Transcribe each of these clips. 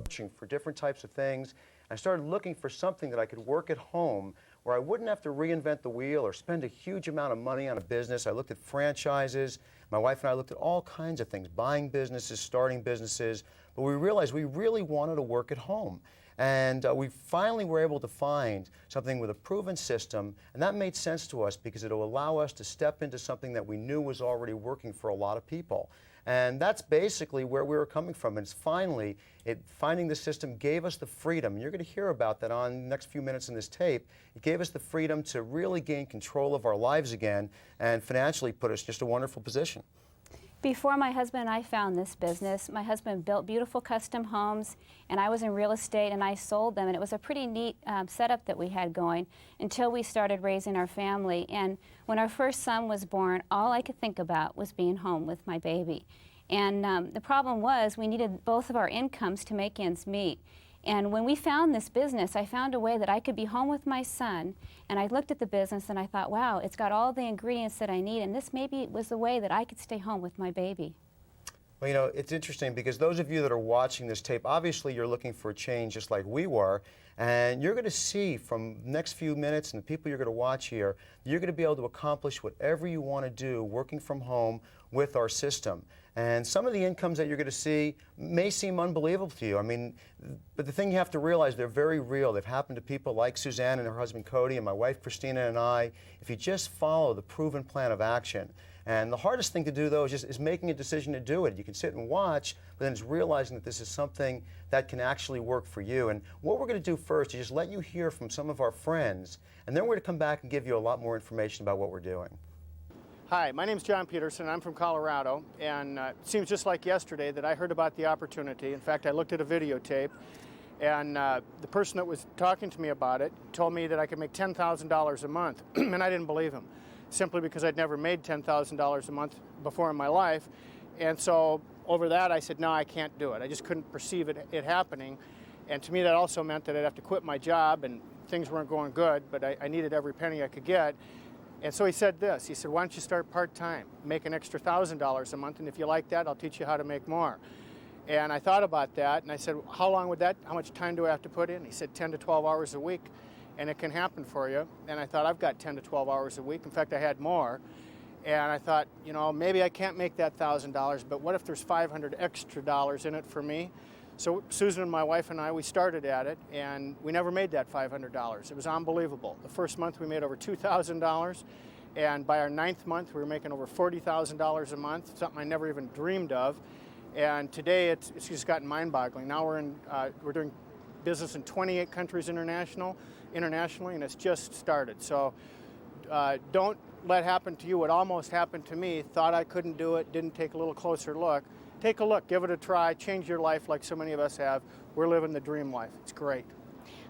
For different types of things. I started looking for something that I could work at home where I wouldn't have to reinvent the wheel or spend a huge amount of money on a business. I looked at franchises. My wife and I looked at all kinds of things, buying businesses, starting businesses, but we realized we really wanted to work at home. And we finally were able to find something with a proven system, and that made sense to us because it'll allow us to step into something that we knew was already working for a lot of people. And that's basically where we were coming from. And it's finally, finding the system gave us the freedom. And you're going to hear about that on the next few minutes in this tape. It gave us the freedom to really gain control of our lives again and financially put us in just a wonderful position. Before my husband and I found this business, my husband built beautiful custom homes, and I was in real estate and I sold them, and it was a pretty neat setup that we had going until we started raising our family. And when our first son was born, all I could think about was being home with my baby. And the problem was we needed both of our incomes to make ends meet. And when we found this business, I found a way that I could be home with my son, and I looked at the business and I thought, wow, it's got all the ingredients that I need, and this maybe was the way that I could stay home with my baby. Well, you know, it's interesting because those of you that are watching this tape, obviously you're looking for a change just like we were, and you're going to see from the next few minutes and the people you're going to watch here, you're going to be able to accomplish whatever you want to do working from home with our system. And some of the incomes that you're going to see may seem unbelievable to you. I mean, but the thing you have to realize, they're very real. They've happened to people like Suzanne and her husband Cody and my wife Christina and I, if you just follow the proven plan of action. And the hardest thing to do, though, is making a decision to do it. You can sit and watch, but then it's realizing that this is something that can actually work for you. And what we're going to do first is just let you hear from some of our friends, and then we're going to come back and give you a lot more information about what we're doing. Hi, my name's John Peterson. I'm from Colorado, and it seems just like yesterday that I heard about the opportunity. In fact, I looked at a videotape, and the person that was talking to me about it told me that I could make $10,000 a month, and I didn't believe him, simply because I'd never made $10,000 a month before in my life. And so over that, I said, no, I can't do it. I just couldn't perceive it happening. And to me, that also meant that I'd have to quit my job, and things weren't going good, but I needed every penny I could get. And so he said this, he said, why don't you start part-time, make an extra $1,000 a month, and if you like that, I'll teach you how to make more. And I thought about that, and I said, how much time do I have to put in? He said 10 to 12 hours a week, and it can happen for you. And I thought, I've got 10 to 12 hours a week. In fact, I had more. And I thought, you know, maybe I can't make that $1,000, but what if there's $500 extra dollars in it for me? So Susan and my wife and I, we started at it, and we never made that $500. It was unbelievable. The first month we made over $2,000, and by our 9th month we were making over $40,000 a month, something I never even dreamed of. And today it's just gotten mind-boggling. Now we're doing business in 28 countries internationally, and it's just started. So don't let happen to you what almost happened to me. Thought I couldn't do it, didn't take a little closer look. Take a look, give it a try, change your life like so many of us have. We're living the dream life. It's great.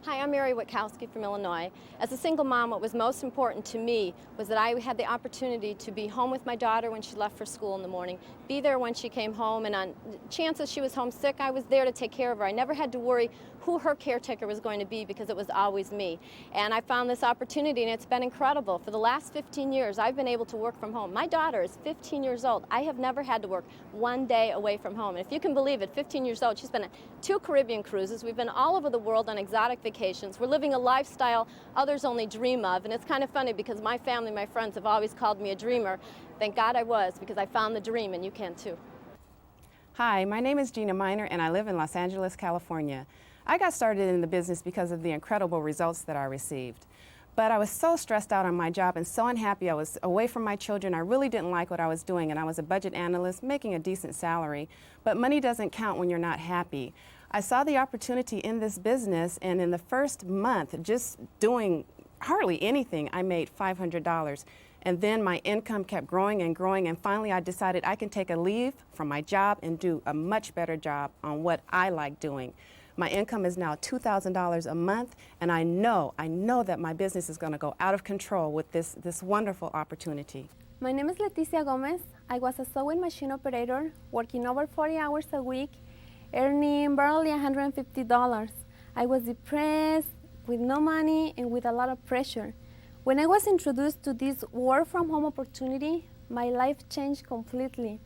Hi, I'm Mary Witkowski from Illinois. As a single mom, what was most important to me was that I had the opportunity to be home with my daughter when she left for school in the morning, be there when she came home, and on chances she was homesick, I was there to take care of her. I never had to worry who her caretaker was going to be because it was always me. And I found this opportunity, and it's been incredible. For the last 15 years, I've been able to work from home. My daughter is 15 years old. I have never had to work one day away from home. And if you can believe it, 15 years old, she's been on 2 Caribbean cruises. We've been all over the world on exotic vacations. We're living a lifestyle others only dream of. And it's kind of funny because my family, my friends have always called me a dreamer. Thank God I was, because I found the dream, and you can too. Hi, my name is Gina Miner, and I live in Los Angeles, California. I got started in the business because of the incredible results that I received. But I was so stressed out on my job and so unhappy. I was away from my children. I really didn't like what I was doing, and I was a budget analyst making a decent salary. But money doesn't count when you're not happy. I saw the opportunity in this business, and in the first month, just doing hardly anything, I made $500. And then my income kept growing and growing, and finally I decided I can take a leave from my job and do a much better job on what I like doing. My income is now $2,000 a month, and I know that my business is going to go out of control with this wonderful opportunity. My name is Leticia Gomez. I was a sewing machine operator, working over 40 hours a week, earning barely $150. I was depressed, with no money, and with a lot of pressure. When I was introduced to this work from home opportunity, my life changed completely.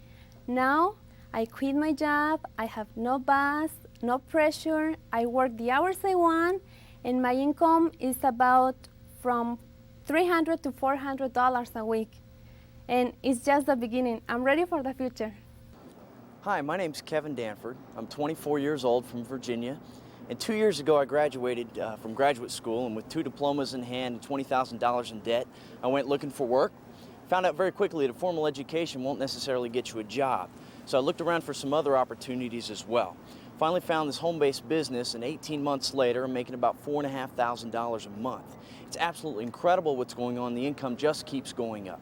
Now, I quit my job, I have no boss, no pressure. I work the hours I want, and my income is about from $300 to $400 a week. And it's just the beginning. I'm ready for the future. Hi, my name's Kevin Danford. I'm 24 years old from Virginia. And 2 years ago, I graduated from graduate school, and with 2 diplomas in hand and $20,000 in debt, I went looking for work. Found out very quickly that a formal education won't necessarily get you a job. So I looked around for some other opportunities as well. Finally found this home-based business, and 18 months later, I'm making about $4,500 a month. It's absolutely incredible what's going on. The income just keeps going up.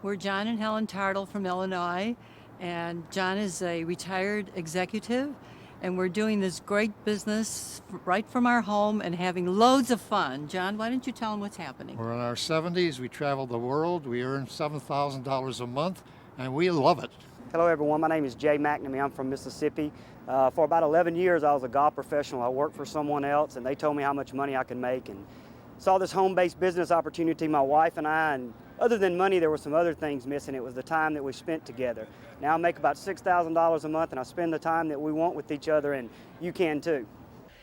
We're John and Helen Tartle from Illinois, and John is a retired executive, and we're doing this great business right from our home and having loads of fun. John, why don't you tell them what's happening? We're in our 70s. We travel the world. We earn $7,000 a month, and we love it. Hello, everyone. My name is Jay Mcnamee. I'm from Mississippi. For about 11 years, I was a golf professional. I worked for someone else, and they told me how much money I could make, and saw this home-based business opportunity, my wife and I, and other than money, there were some other things missing. It was the time that we spent together. Now I make about $6,000 a month, and I spend the time that we want with each other, and you can too.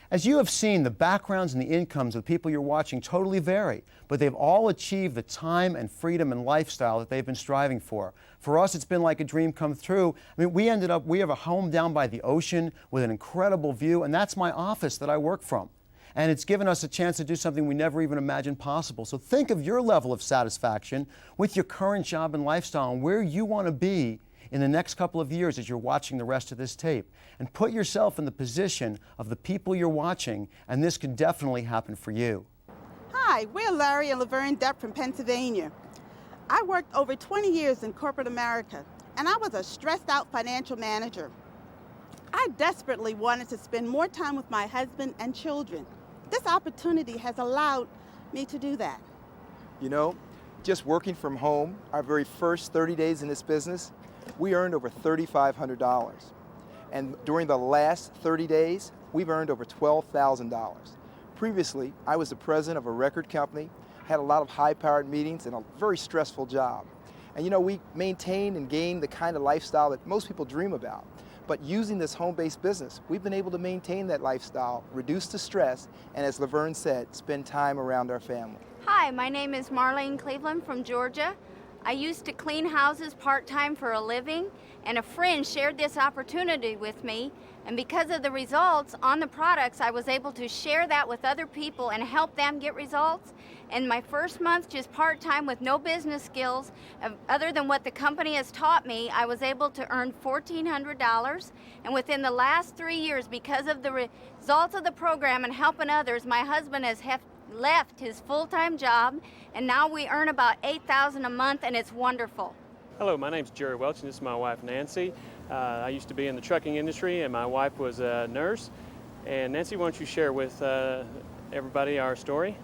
As you have seen, the backgrounds and the incomes of the people you're watching totally vary, but they've all achieved the time and freedom and lifestyle that they've been striving for. For us, it's been like a dream come true. I mean, we have a home down by the ocean with an incredible view, and that's my office that I work from. And it's given us a chance to do something we never even imagined possible. So think of your level of satisfaction with your current job and lifestyle and where you want to be in the next couple of years as you're watching the rest of this tape. And put yourself in the position of the people you're watching, and this can definitely happen for you. Hi, we're Larry and Laverne Depp from Pennsylvania. I worked over 20 years in corporate America, and I was a stressed out financial manager. I desperately wanted to spend more time with my husband and children. This opportunity has allowed me to do that. You know, just working from home, our very first 30 days in this business, we earned over $3,500. And during the last 30 days, we've earned over $12,000. Previously, I was the president of a record company, had a lot of high-powered meetings and a very stressful job. And you know, we maintained and gained the kind of lifestyle that most people dream about. But using this home-based business, we've been able to maintain that lifestyle, reduce the stress, and as Laverne said, spend time around our family. Hi, my name is Marlene Cleveland from Georgia. I used to clean houses part-time for a living, and a friend shared this opportunity with me, and because of the results on the products, I was able to share that with other people and help them get results. And my first month, just part-time with no business skills, other than what the company has taught me, I was able to earn $1,400. And within the last 3 years, because of the results of the program and helping others, my husband has left his full-time job, and now we earn about $8,000 a month, and it's wonderful. Hello, my name's Jerry Welch, and this is my wife, Nancy. I used to be in the trucking industry, and my wife was a nurse. And Nancy, why don't you share with everybody our story?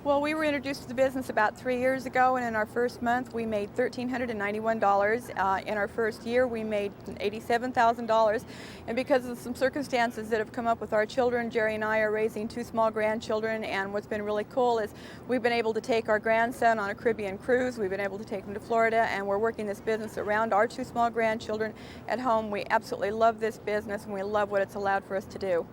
Well, we were introduced to the business about 3 years ago, and in our first month we made $1,391. In our first year we made $87,000, and because of some circumstances that have come up with our children, Jerry and I are raising 2 small grandchildren, and what's been really cool is we've been able to take our grandson on a Caribbean cruise, we've been able to take him to Florida, and we're working this business around our 2 small grandchildren at home. We absolutely love this business, and we love what it's allowed for us to do.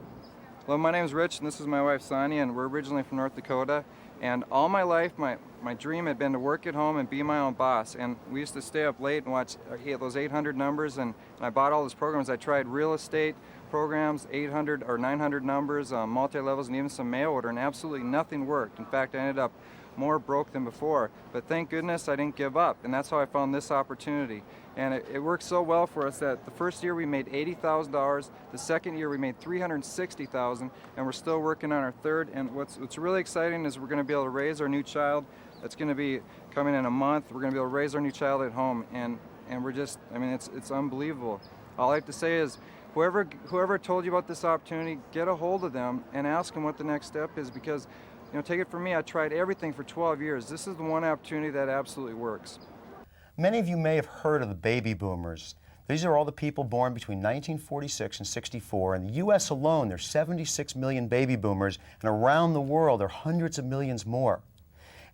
Hello, my name's Rich, and this is my wife, Sonia, and we're originally from North Dakota. And all my life, my dream had been to work at home and be my own boss. And we used to stay up late and watch those 800 numbers, and I bought all those programs. I tried real estate programs, 800 or 900 numbers, multi-levels, and even some mail order, and absolutely nothing worked. In fact, I ended up more broke than before. But thank goodness I didn't give up, and that's how I found this opportunity. And it worked so well for us that the first year we made $80,000, the second year we made $360,000, and we're still working on our third. And what's really exciting is we're going to be able to raise our new child. That's going to be coming in a month. We're going to be able to raise our new child at home, and we're just, I mean, it's unbelievable. All I have to say is, whoever told you about this opportunity, get a hold of them and ask them what the next step is, because, you know, take it from me, I tried everything for 12 years. This is the one opportunity that absolutely works. Many of you may have heard of the baby boomers. These are all the people born between 1946 and 64. In the U.S. alone, there's 76 million baby boomers, and around the world, there are hundreds of millions more.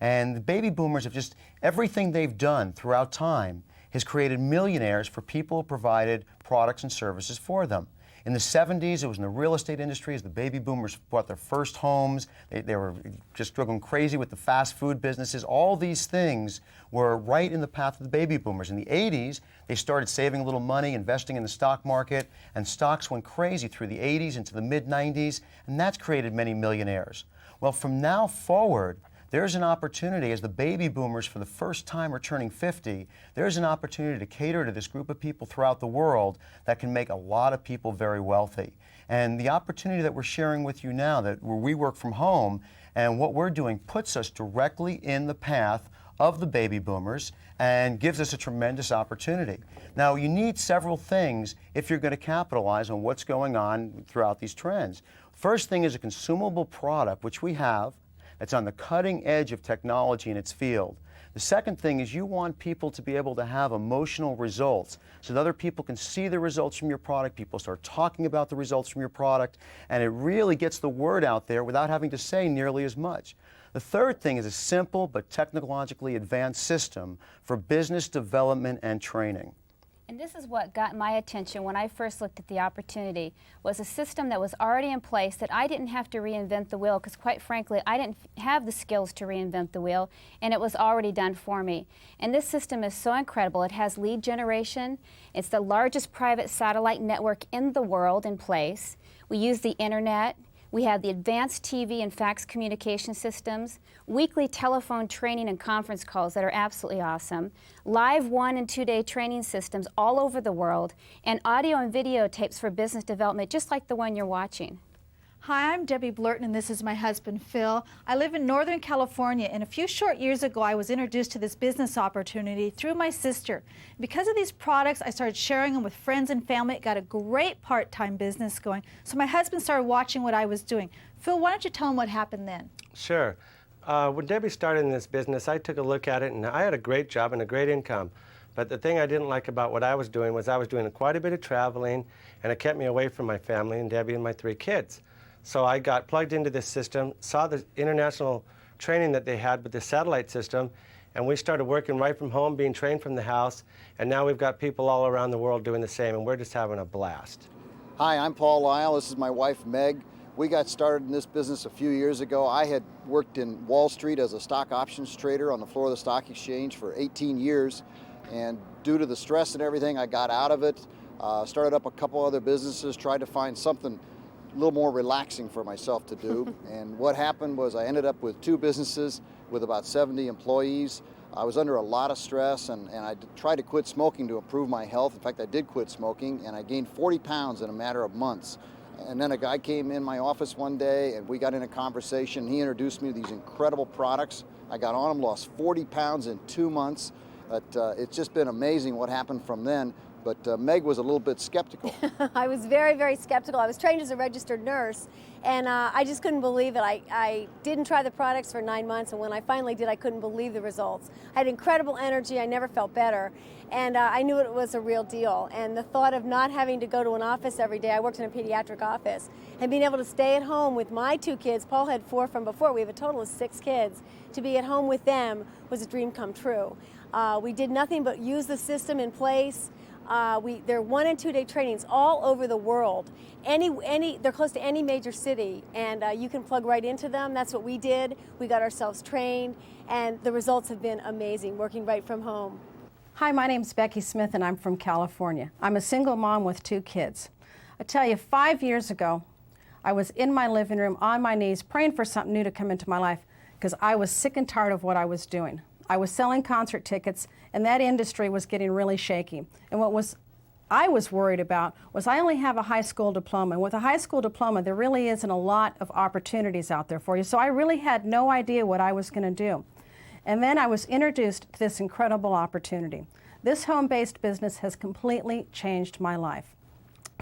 And the baby boomers have just, everything they've done throughout time has created millionaires for people who provided products and services for them. In the 70s, it was in the real estate industry as the baby boomers bought their first homes. They were just going crazy with the fast food businesses. All these things were right in the path of the baby boomers. In the 80s, they started saving a little money, investing in the stock market, and stocks went crazy through the 80s into the mid-90s, and that's created many millionaires. Well, from now forward, there's an opportunity, as the baby boomers for the first time are turning 50, there's an opportunity to cater to this group of people throughout the world that can make a lot of people very wealthy. And the opportunity that we're sharing with you now, that where we work from home, and what we're doing puts us directly in the path of the baby boomers and gives us a tremendous opportunity. Now, you need several things if you're going to capitalize on what's going on throughout these trends. First thing is a consumable product, which we have, that's on the cutting edge of technology in its field. The second thing is you want people to be able to have emotional results so that other people can see the results from your product, people start talking about the results from your product, and it really gets the word out there without having to say nearly as much. The third thing is a simple but technologically advanced system for business development and training. And this is what got my attention when I first looked at the opportunity, was a system that was already in place that I didn't have to reinvent the wheel, because quite frankly, I didn't have the skills to reinvent the wheel, and it was already done for me. And this system is so incredible. It has lead generation. It's the largest private satellite network in the world in place. We use the internet. We have the advanced TV and fax communication systems, weekly telephone training and conference calls that are absolutely awesome, live 1- and 2-day training systems all over the world, and audio and video tapes for business development, just like the one you're watching. Hi, I'm Debbie Blurton, and this is my husband, Phil. I live in Northern California, and a few short years ago, I was introduced to this business opportunity through my sister. Because of these products, I started sharing them with friends and family. Got a great part-time business going, so my husband started watching what I was doing. Phil, why don't you tell him what happened then? Sure. When Debbie started in this business, I took a look at it, and I had a great job and a great income. But the thing I didn't like about what I was doing was I was doing quite a bit of traveling, and it kept me away from my family and Debbie and my 3 kids. So I got plugged into this system, saw the international training that they had with the satellite system, and we started working right from home, being trained from the house, and now we've got people all around the world doing the same, and we're just having a blast. Hi, I'm Paul Lyle. This is my wife, Meg. We got started in this business a few years ago. I had worked in Wall Street as a stock options trader on the floor of the stock exchange for 18 years, and due to the stress and everything, I got out of it, started up a couple other businesses, tried to find something a little more relaxing for myself to do. And what happened was I ended up with 2 businesses with about 70 employees. I was under a lot of stress, and I tried to quit smoking to improve my health. In fact, I did quit smoking, and I gained 40 pounds in a matter of months. And then a guy came in my office one day, and we got in a conversation. He introduced me to these incredible products. I got on them, lost 40 pounds in 2 months. But it's just been amazing what happened from then. But Meg was a little bit skeptical. I was very, very skeptical. I was trained as a registered nurse, and I just couldn't believe it. I didn't try the products for 9 months, and when I finally did, I couldn't believe the results. I had incredible energy. I never felt better, and I knew it was a real deal. And the thought of not having to go to an office every day — I worked in a pediatric office — and being able to stay at home with my 2 kids — Paul had 4 from before, we have a total of 6 kids — to be at home with them was a dream come true. We did nothing but use the system in place. They're 1- and 2-day trainings all over the world. They're close to any major city, and you can plug right into them. That's what we did. We got ourselves trained, and the results have been amazing, working right from home. Hi, my name's Becky Smith, and I'm from California. I'm a single mom with 2 kids. I tell you, 5 years ago, I was in my living room on my knees praying for something new to come into my life because I was sick and tired of what I was doing. I was selling concert tickets, and that industry was getting really shaky. And I was worried about was I only have a high school diploma. And with a high school diploma, there really isn't a lot of opportunities out there for you. So I really had no idea what I was going to do. And then I was introduced to this incredible opportunity. This home-based business has completely changed my life.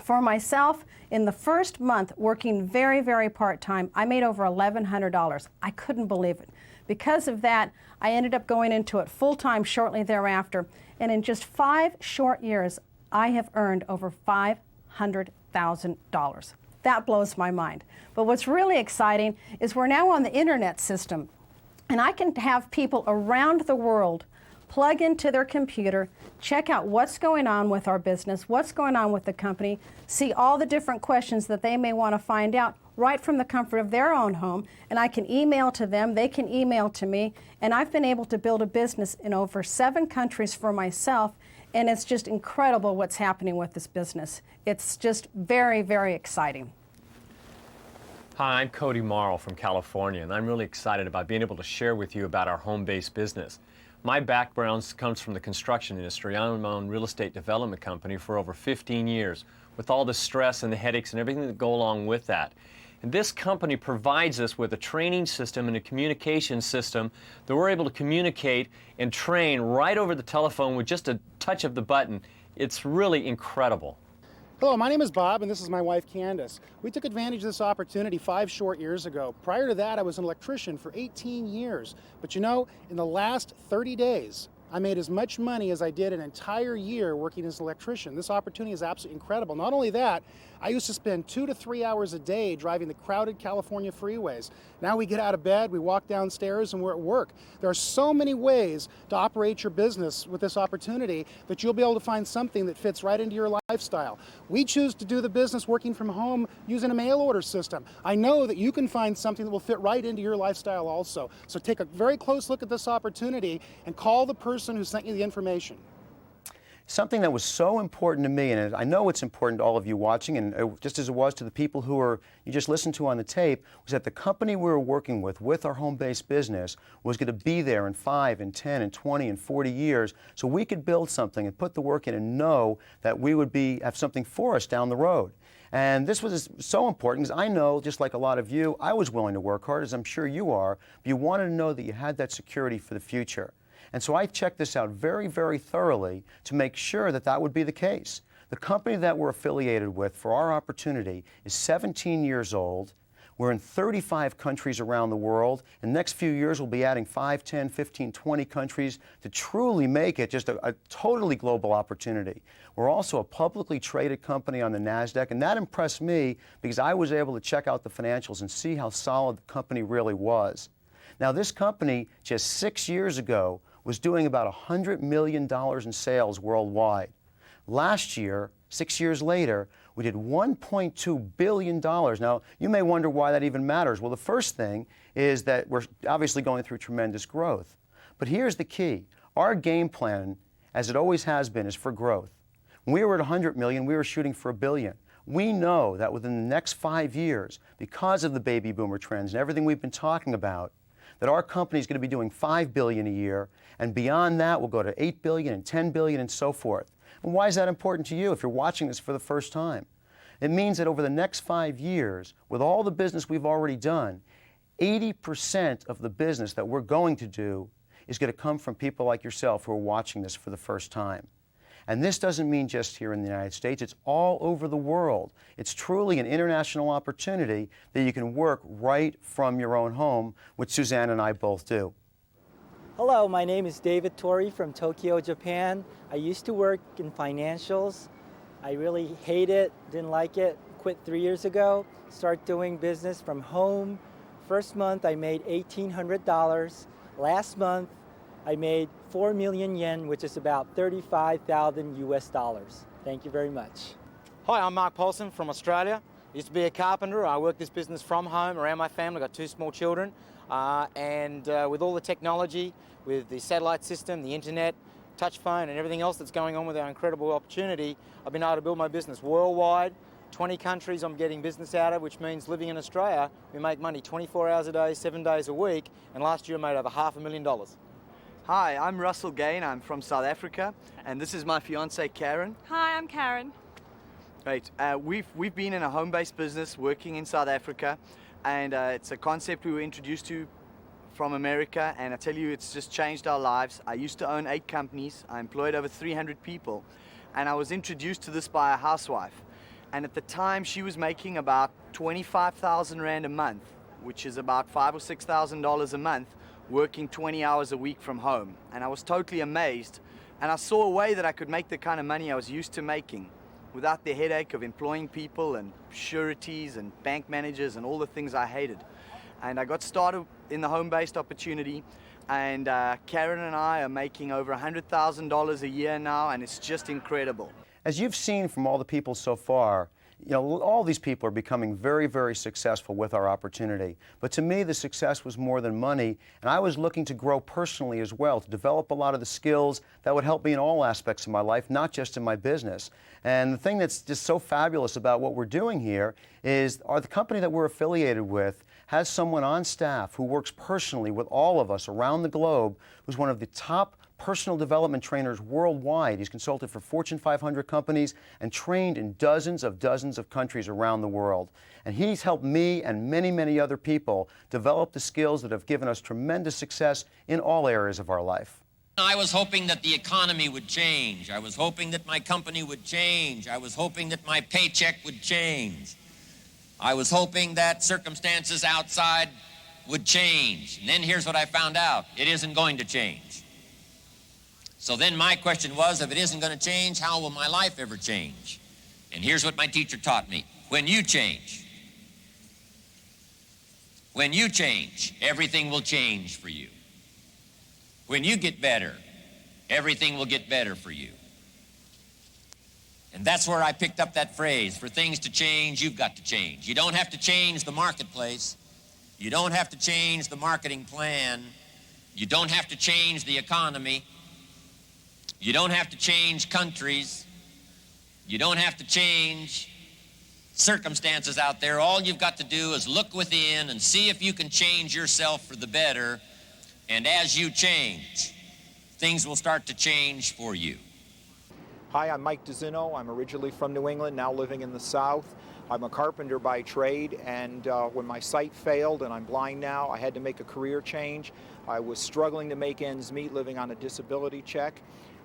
For myself, in the first month working very, very part-time, I made over $1,100. I couldn't believe it. Because of that, I ended up going into it full-time shortly thereafter, and in just 5 short years, I have earned over $500,000. That blows my mind. But what's really exciting is we're now on the internet system, and I can have people around the world plug into their computer, check out what's going on with our business, what's going on with the company, see all the different questions that they may want to find out right from the comfort of their own home, and I can email to them, they can email to me, and I've been able to build a business in over 7 countries for myself, and it's just incredible what's happening with this business. It's just very, very exciting. Hi, I'm Cody Marl from California, and I'm really excited about being able to share with you about our home-based business. My background comes from the construction industry. I own my own real estate development company for over 15 years, with all the stress and the headaches and everything that go along with that. And this company provides us with a training system and a communication system that we're able to communicate and train right over the telephone with just a touch of the button. It's really incredible. Hello, my name is Bob, and this is my wife, Candace. We took advantage of this opportunity 5 short years ago. Prior to that, I was an electrician for 18 years. But you know, in the last 30 days, I made as much money as I did an entire year working as an electrician. This opportunity is absolutely incredible. Not only that, I used to spend 2 to 3 hours a day driving the crowded California freeways. Now we get out of bed, we walk downstairs, and we're at work. There are so many ways to operate your business with this opportunity that you'll be able to find something that fits right into your lifestyle. We choose to do the business working from home using a mail order system. I know that you can find something that will fit right into your lifestyle also. So take a very close look at this opportunity and call the person who sent you the information. Something that was so important to me, and I know it's important to all of you watching, and just as it was to the people who you just listened to on the tape, was that the company we were working with our home-based business, was going to be there in 5 and 10 and 20 and 40 years, so we could build something and put the work in and know that we would have something for us down the road. And this was so important because I know, just like a lot of you, I was willing to work hard, as I'm sure you are, but you wanted to know that you had that security for the future. And so I checked this out very, very thoroughly to make sure that that would be the case. The company that we're affiliated with for our opportunity is 17 years old. We're in 35 countries around the world. In the next few years, we'll be adding 5, 10, 15, 20 countries to truly make it just a totally global opportunity. We're also a publicly traded company on the Nasdaq, and that impressed me because I was able to check out the financials and see how solid the company really was. Now, this company, just 6 years ago, was doing about $100 million in sales worldwide. Last year, 6 years later, we did $1.2 billion. Now, you may wonder why that even matters. Well, the first thing is that we're obviously going through tremendous growth. But here's the key. Our game plan, as it always has been, is for growth. When we were at $100 million, we were shooting for $1 billion. We know that within the next 5 years, because of the baby boomer trends and everything we've been talking about, that our company is going to be doing $5 billion a year, and beyond that we'll go to $8 billion and $10 billion and so forth. And why is that important to you if you're watching this for the first time? It means that over the next 5 years, with all the business we've already done, 80% of the business that we're going to do is going to come from people like yourself who are watching this for the first time. And this doesn't mean just here in the United States, it's all over the world. It's truly an international opportunity that you can work right from your own home, which Suzanne and I both do. Hello, my name is David Torrey from Tokyo, Japan. I used to work in financials. I really hate it, didn't like it, quit 3 years ago, started doing business from home. First month I made $1,800. Last month I made 4 million yen, which is about 35,000 US dollars. Thank you very much. Hi, I'm Mark Paulson from Australia. I used to be a carpenter. I work this business from home around my family. I've got 2 small children. With all the technology, with the satellite system, the internet, touch phone and everything else that's going on with our incredible opportunity, I've been able to build my business worldwide. 20 countries I'm getting business out of, which means living in Australia, we make money 24 hours a day, 7 days a week, and last year I made over $500,000. Hi, I'm Russell Gain. I'm from South Africa, and this is my fiancée Karen. Hi, I'm Karen. Great. We've been in a home-based business working in South Africa, and it's a concept we were introduced to from America, and I tell you, it's just changed our lives. I used to own 8 companies. I employed over 300 people, and I was introduced to this by a housewife. And at the time, she was making about 25,000 Rand a month, which is about $5,000 or $6,000 a month, working 20 hours a week from home. And I was totally amazed, and I saw a way that I could make the kind of money I was used to making without the headache of employing people and sureties and bank managers and all the things I hated. And I got started in the home-based opportunity, and Karen and I are making over $100,000 a year now, and it's just incredible. As you've seen from all the people so far, you know, all these people are becoming very, very successful with our opportunity. But to me, the success was more than money, and I was looking to grow personally as well, to develop a lot of the skills that would help me in all aspects of my life, not just in my business. And the thing that's just so fabulous about what we're doing here is the company that we're affiliated with has someone on staff who works personally with all of us around the globe, who's one of the top personal development trainers worldwide. He's consulted for Fortune 500 companies and trained in dozens of countries around the world. And he's helped me and many, many other people develop the skills that have given us tremendous success in all areas of our life. I was hoping that the economy would change. I was hoping that my company would change. I was hoping that my paycheck would change. I was hoping that circumstances outside would change. And then here's what I found out. It isn't going to change. So then my question was, if it isn't going to change, how will my life ever change? And here's what my teacher taught me. When you change, everything will change for you. When you get better, everything will get better for you. And that's where I picked up that phrase, for things to change, you've got to change. You don't have to change the marketplace. You don't have to change the marketing plan. You don't have to change the economy. You don't have to change countries. You don't have to change circumstances out there. All you've got to do is look within and see if you can change yourself for the better. And as you change, things will start to change for you. Hi, I'm Mike DeZino. I'm originally from New England, now living in the South. I'm a carpenter by trade, and when my sight failed and I'm blind now, I had to make a career change. I was struggling to make ends meet living on a disability check.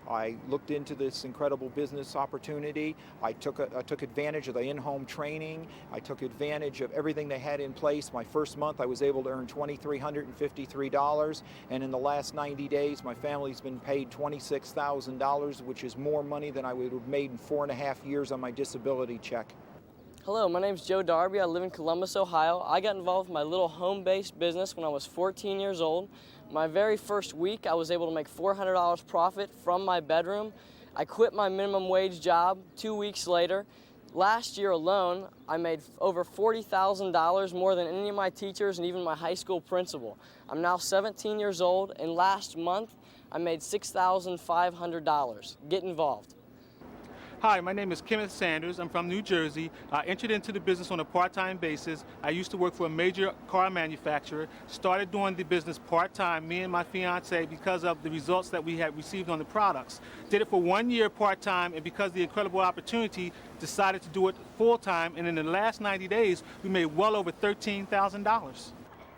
I looked into this incredible business opportunity. I took advantage of the in-home training. I took advantage of everything they had in place. My first month I was able to earn $2,353, and in the last 90 days my family's been paid $26,000, which is more money than I would have made in 4.5 years on my disability check. Hello, my name's Joe Darby. I live in Columbus, Ohio. I got involved in my little home-based business when I was 14 years old. My very first week, I was able to make $400 profit from my bedroom. I quit my minimum wage job 2 weeks later. Last year alone, I made over $40,000 more than any of my teachers and even my high school principal. I'm now 17 years old, and last month, I made $6,500. Get involved. Hi, my name is Kenneth Sanders. I'm from New Jersey. I entered into the business on a part-time basis. I used to work for a major car manufacturer, started doing the business part-time, me and my fiance, because of the results that we had received on the products. Did it for 1 year part-time, and because of the incredible opportunity, decided to do it full-time, and in the last 90 days, we made well over $13,000.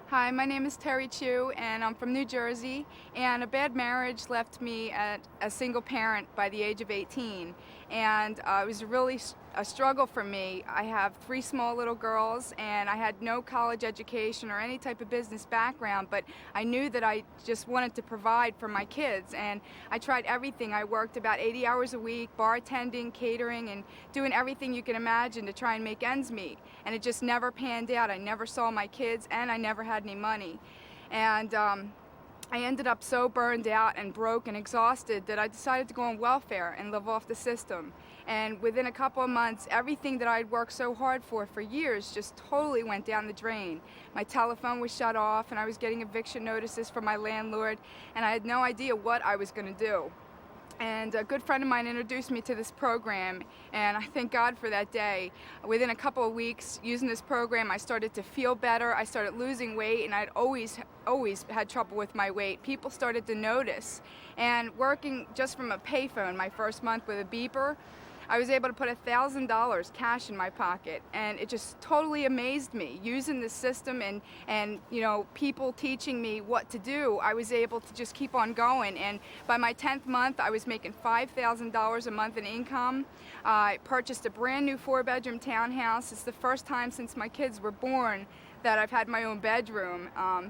Hi, my name is Terry Chu, and I'm from New Jersey, and a bad marriage left me a single parent by the age of 18, and it was really a struggle for me. I have 3 small little girls, and I had no college education or any type of business background, but I knew that I just wanted to provide for my kids, and I tried everything. I worked about 80 hours a week, bartending, catering, and doing everything you can imagine to try and make ends meet, and it just never panned out. I never saw my kids, and I never had any money. And I ended up so burned out and broke and exhausted that I decided to go on welfare and live off the system. And within a couple of months, everything that I'd worked so hard for years just totally went down the drain. My telephone was shut off, and I was getting eviction notices from my landlord, and I had no idea what I was going to do. And a good friend of mine introduced me to this program, and I thank God for that day. Within a couple of weeks using this program, I started to feel better. I started losing weight, and I'd always had trouble with my weight. People started to notice. And working just from a payphone my first month with a beeper, I was able to put $1,000 cash in my pocket, and it just totally amazed me. Using this system and you know, people teaching me what to do, I was able to just keep on going. And by my 10th month, I was making $5,000 a month in income. I purchased a brand new 4-bedroom townhouse. It's the first time since my kids were born that I've had my own bedroom,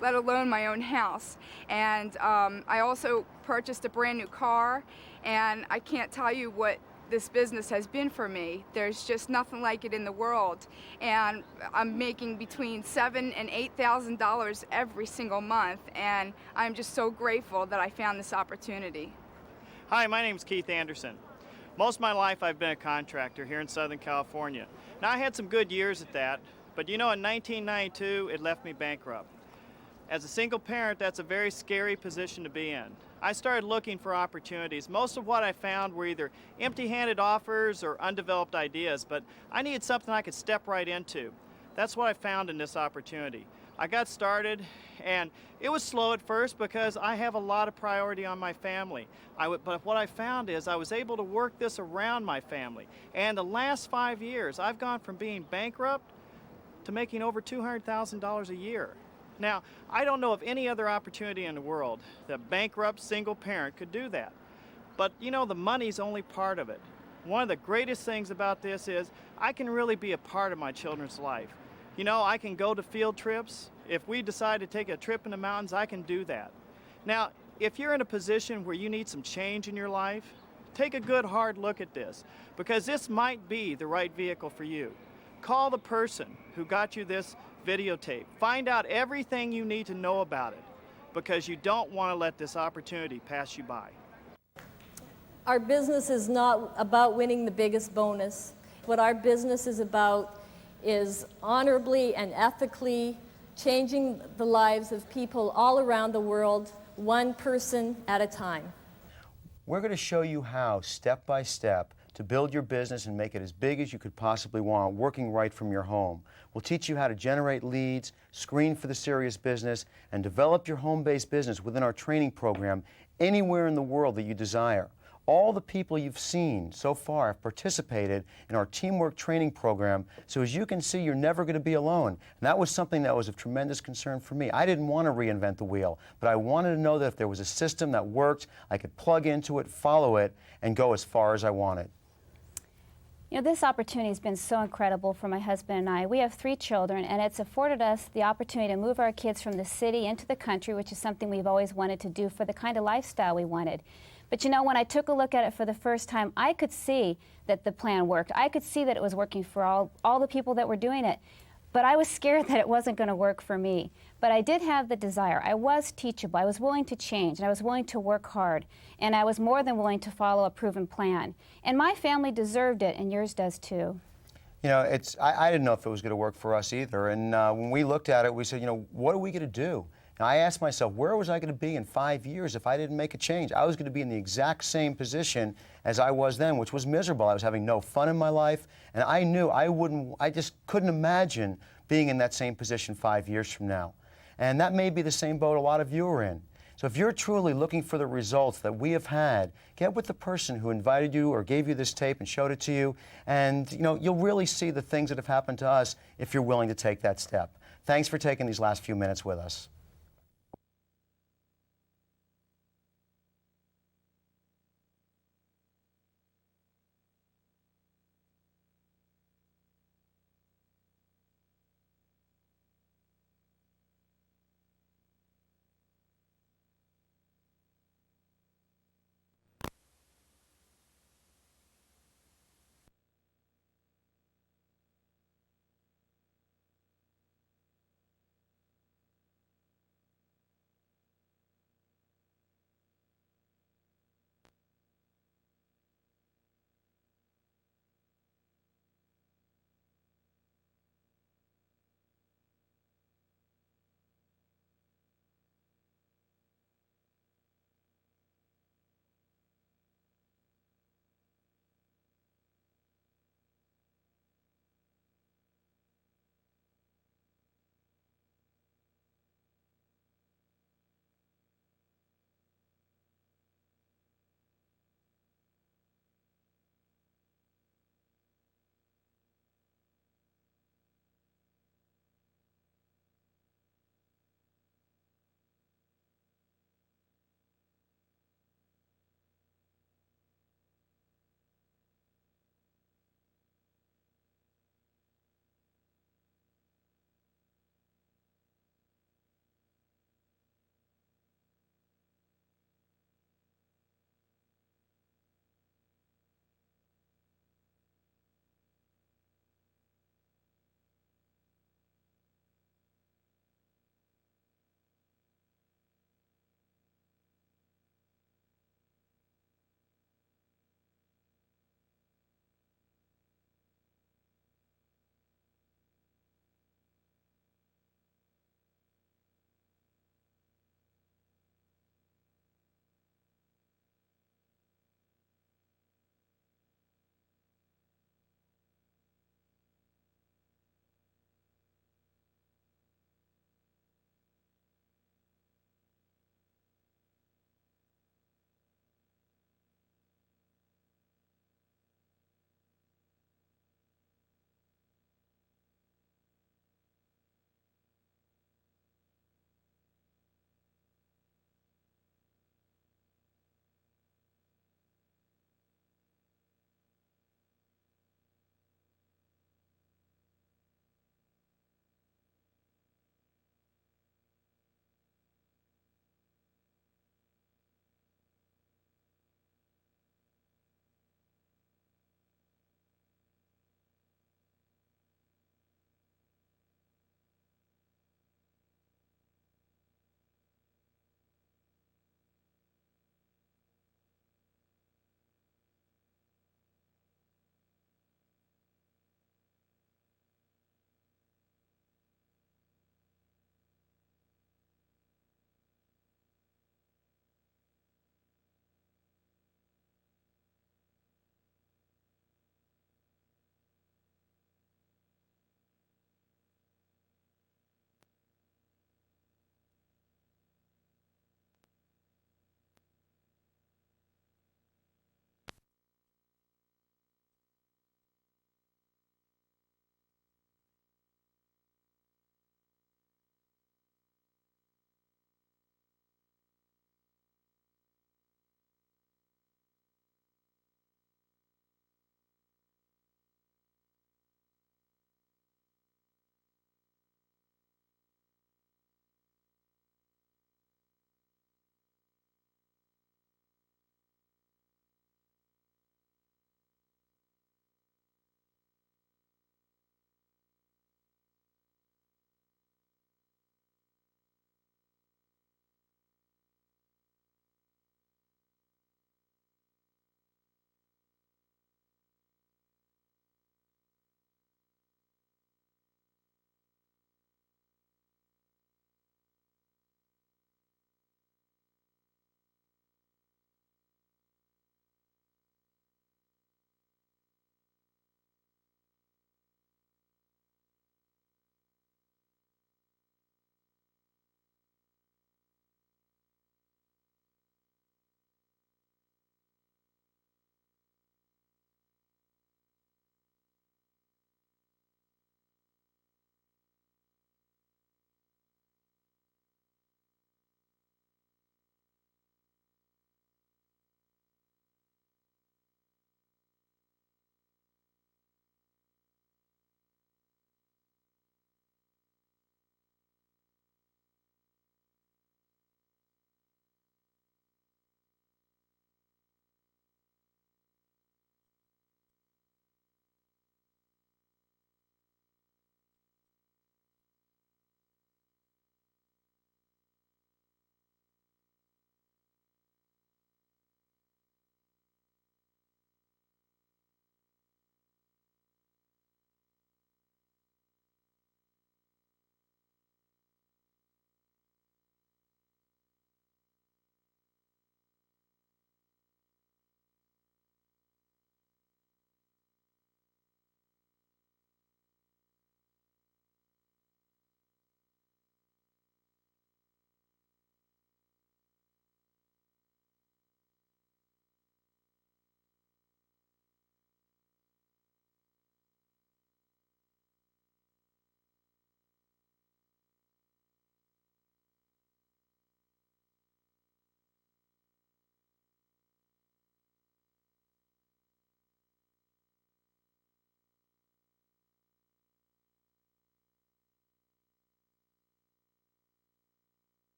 let alone my own house. And I also purchased a brand new car, and I can't tell you what this business has been for me. There's just nothing like it in the world, and I'm making between $7,000 and $8,000 every single month, and I'm just so grateful that I found this opportunity. Hi, my name is Keith Anderson. Most of my life I've been a contractor here in Southern California. Now I had some good years at that, but you know, in 1992 it left me bankrupt. As a single parent, that's a very scary position to be in. I started looking for opportunities. Most of what I found were either empty-handed offers or undeveloped ideas, but I needed something I could step right into. That's what I found in this opportunity. I got started, and it was slow at first because I have a lot of priority on my family. But what I found is I was able to work this around my family. And the last 5 years, I've gone from being bankrupt to making over $200,000 a year. Now, I don't know of any other opportunity in the world that a bankrupt single parent could do that. But you know, the money's only part of it. One of the greatest things about this is I can really be a part of my children's life. You know, I can go to field trips. If we decide to take a trip in the mountains, I can do that. Now, if you're in a position where you need some change in your life, take a good hard look at this, because this might be the right vehicle for you. Call the person who got you this videotape. Find out everything you need to know about it, because you don't want to let this opportunity pass you by. Our business is not about winning the biggest bonus. What our business is about is honorably and ethically changing the lives of people all around the world, one person at a time. We're going to show you how, step by step, to build your business and make it as big as you could possibly want, working right from your home. We'll teach you how to generate leads, screen for the serious business, and develop your home-based business within our training program anywhere in the world that you desire. All the people you've seen so far have participated in our teamwork training program, so as you can see, you're never going to be alone. And that was something that was of tremendous concern for me. I didn't want to reinvent the wheel, but I wanted to know that if there was a system that worked, I could plug into it, follow it, and go as far as I wanted. You know, this opportunity has been so incredible for my husband and I. We have 3 children, and it's afforded us the opportunity to move our kids from the city into the country, which is something we've always wanted to do for the kind of lifestyle we wanted. But you know, when I took a look at it for the first time, I could see that the plan worked. I could see that it was working for all the people that were doing it. But I was scared that it wasn't going to work for me. But I did have the desire. I was teachable. I was willing to change, and I was willing to work hard. And I was more than willing to follow a proven plan. And my family deserved it, and yours does too. You know, I didn't know if it was going to work for us either. And when we looked at it, we said, you know, what are we going to do? And I asked myself, where was I going to be in 5 years if I didn't make a change? I was going to be in the exact same position as I was then, which was miserable. I was having no fun in my life, and I knew I just couldn't imagine being in that same position 5 years from now. And that may be the same boat a lot of you are in. So if you're truly looking for the results that we have had, get with the person who invited you or gave you this tape and showed it to you, and you know, you'll really see the things that have happened to us if you're willing to take that step. Thanks for taking these last few minutes with us.